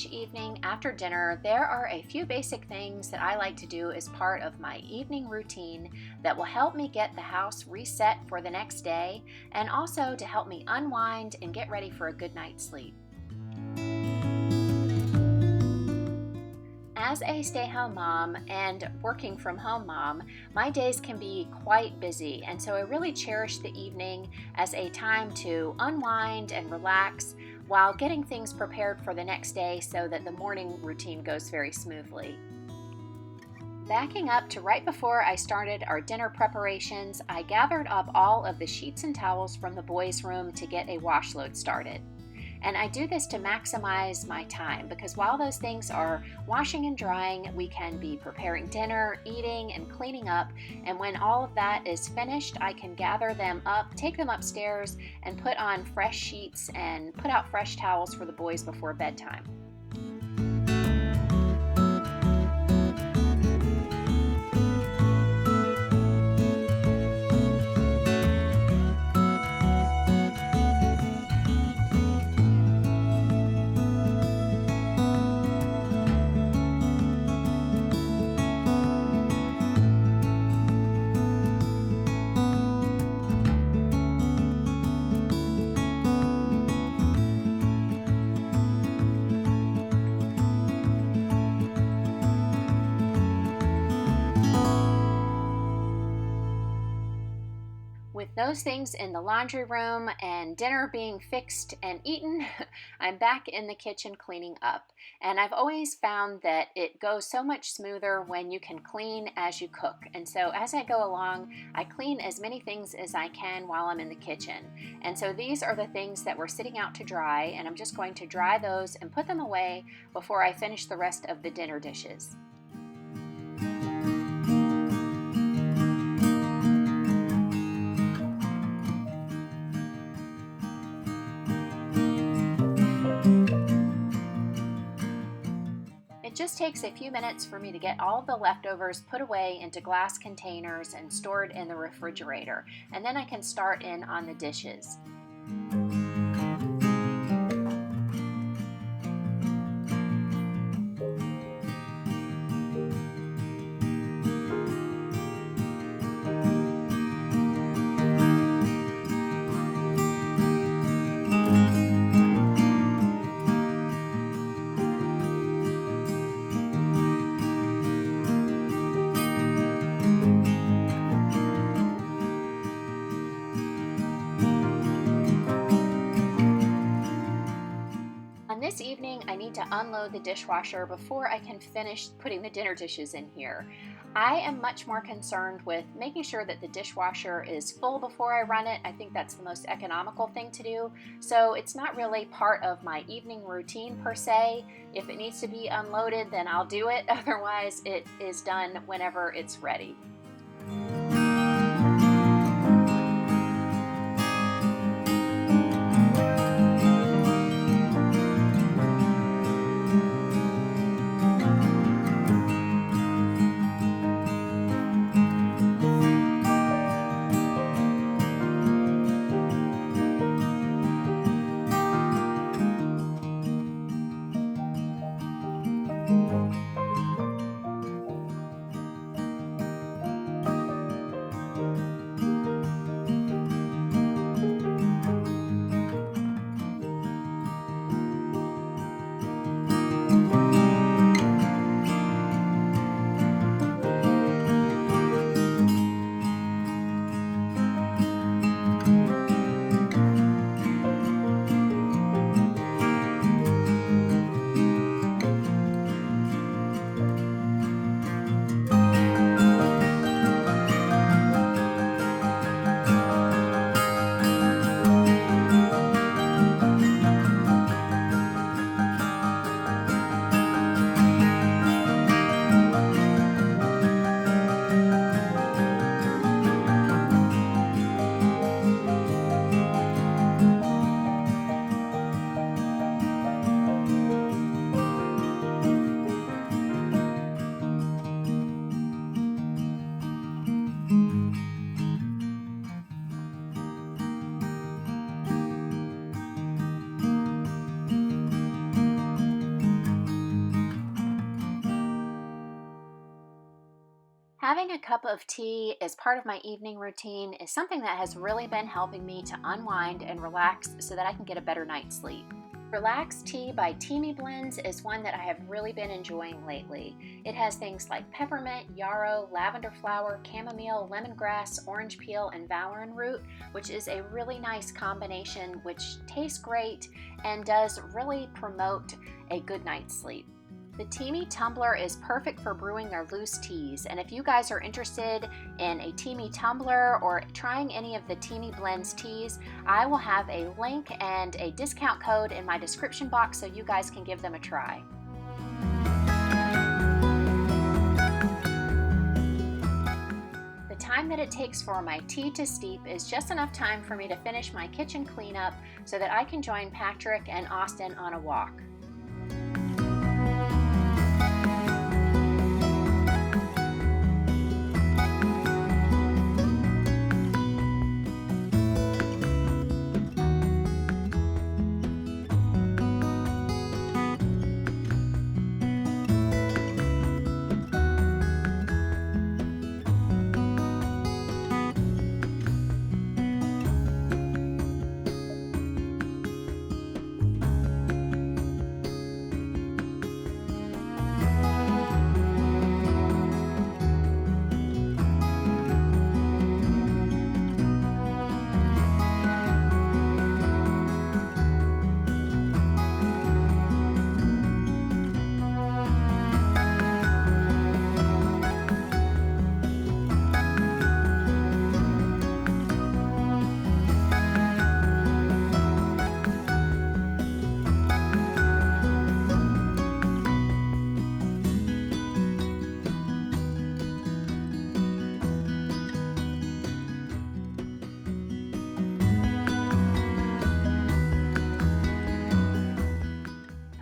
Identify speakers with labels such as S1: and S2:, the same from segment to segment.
S1: Each evening after dinner, there are a few basic things that I like to do as part of my evening routine that will help me get the house reset for the next day and also to help me unwind and get ready for a good night's sleep. As a stay-at-home mom and working from home mom, my days can be quite busy, and so I really cherish the evening as a time to unwind and relax while getting things prepared for the next day so that the morning routine goes very smoothly. Backing up to right before I started our dinner preparations, I gathered up all of the sheets and towels from the boys' room to get a wash load started. And I do this to maximize my time because while those things are washing and drying, we can be preparing dinner, eating, and cleaning up. And when all of that is finished, I can gather them up, take them upstairs, and put on fresh sheets and put out fresh towels for the boys before bedtime. With those things in the laundry room and dinner being fixed and eaten, I'm back in the kitchen cleaning up. And I've always found that it goes so much smoother when you can clean as you cook. And so as I go along, I clean as many things as I can while I'm in the kitchen. And so these are the things that were sitting out to dry, and I'm just going to dry those and put them away before I finish the rest of the dinner dishes. It just takes a few minutes for me to get all of the leftovers put away into glass containers and stored in the refrigerator, and then I can start in on the dishes. On this evening, I need to unload the dishwasher before I can finish putting the dinner dishes in here. I am much more concerned with making sure that the dishwasher is full before I run it. I think that's the most economical thing to do. So it's not really part of my evening routine per se. If it needs to be unloaded, then I'll do it. Otherwise, it is done whenever it's ready. Having a cup of tea as part of my evening routine is something that has really been helping me to unwind and relax so that I can get a better night's sleep. Relax Tea by Teamy Blends is one that I have really been enjoying lately. It has things like peppermint, yarrow, lavender flower, chamomile, lemongrass, orange peel, and valerian root, which is a really nice combination which tastes great and does really promote a good night's sleep. The Teamy tumbler is perfect for brewing their loose teas, and if you guys are interested in a Teamy tumbler or trying any of the Teamy Blends teas, I will have a link and a discount code in my description box so you guys can give them a try. The time that it takes for my tea to steep is just enough time for me to finish my kitchen cleanup so that I can join Patrick and Austin on a walk.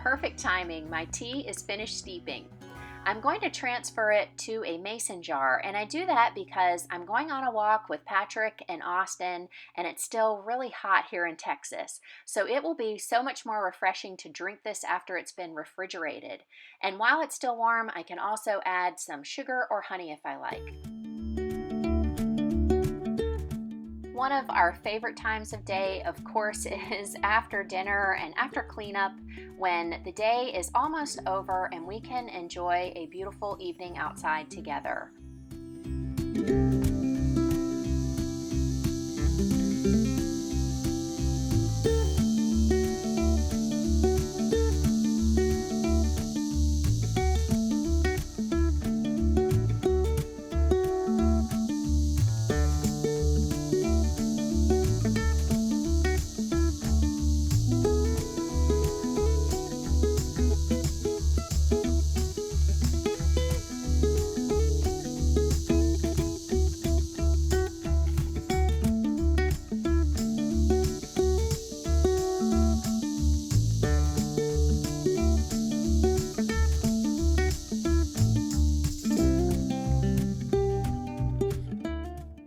S1: Perfect timing, my tea is finished steeping. I'm going to transfer it to a mason jar, and I do that because I'm going on a walk with Patrick and Austin, and it's still really hot here in Texas. So it will be so much more refreshing to drink this after it's been refrigerated. And while it's still warm, I can also add some sugar or honey if I like. One of our favorite times of day, of course, is after dinner and after cleanup, when the day is almost over and we can enjoy a beautiful evening outside together.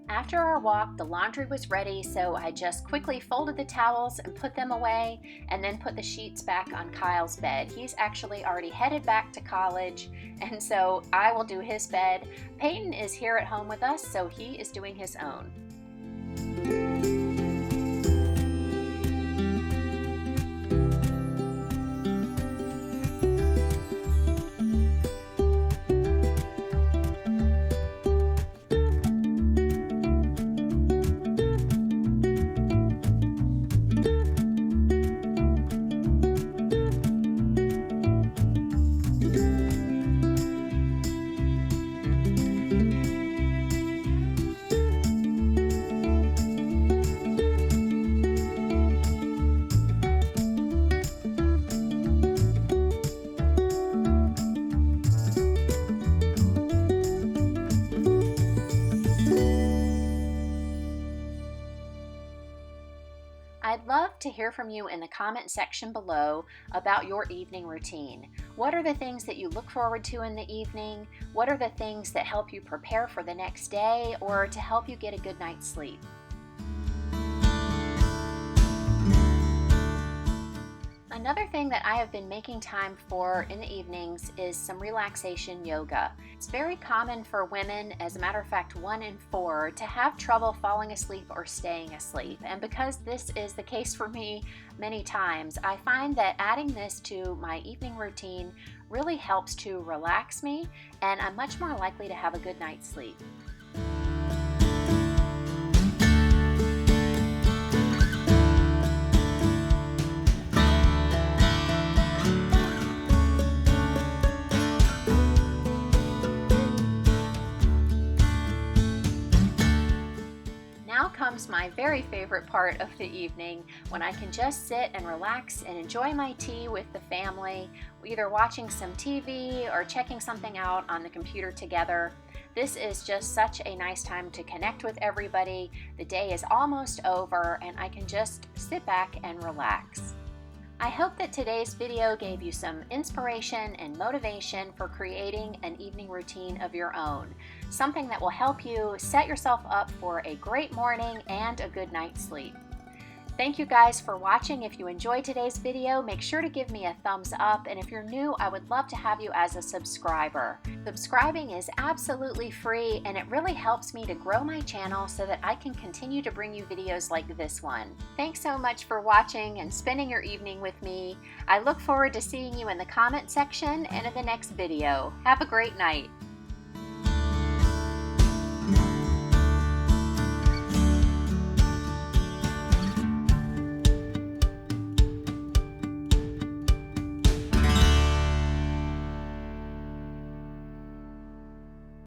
S1: After our walk, the laundry was ready, so I just quickly folded the towels and put them away, and then put the sheets back on Kyle's bed. He's actually already headed back to college, and so I will do his bed. Peyton is here at home with us, so he is doing his own. I'd love to hear from you in the comment section below about your evening routine. What are the things that you look forward to in the evening? What are the things that help you prepare for the next day or to help you get a good night's sleep? Another thing that I have been making time for in the evenings is some relaxation yoga. It's very common for women, as a matter of fact 1 in 4, to have trouble falling asleep or staying asleep. And because this is the case for me many times, I find that adding this to my evening routine really helps to relax me, and I'm much more likely to have a good night's sleep. Now comes my very favorite part of the evening, when I can just sit and relax and enjoy my tea with the family, either watching some TV or checking something out on the computer together. This is just such a nice time to connect with everybody. The day is almost over and I can just sit back and relax. I hope that today's video gave you some inspiration and motivation for creating an evening routine of your own, something that will help you set yourself up for a great morning and a good night's sleep. Thank you guys for watching. If you enjoyed today's video, make sure to give me a thumbs up, and if you're new, I would love to have you as a subscriber. Subscribing is absolutely free, and it really helps me to grow my channel so that I can continue to bring you videos like this one. Thanks so much for watching and spending your evening with me. I look forward to seeing you in the comment section and in the next video. Have a great night.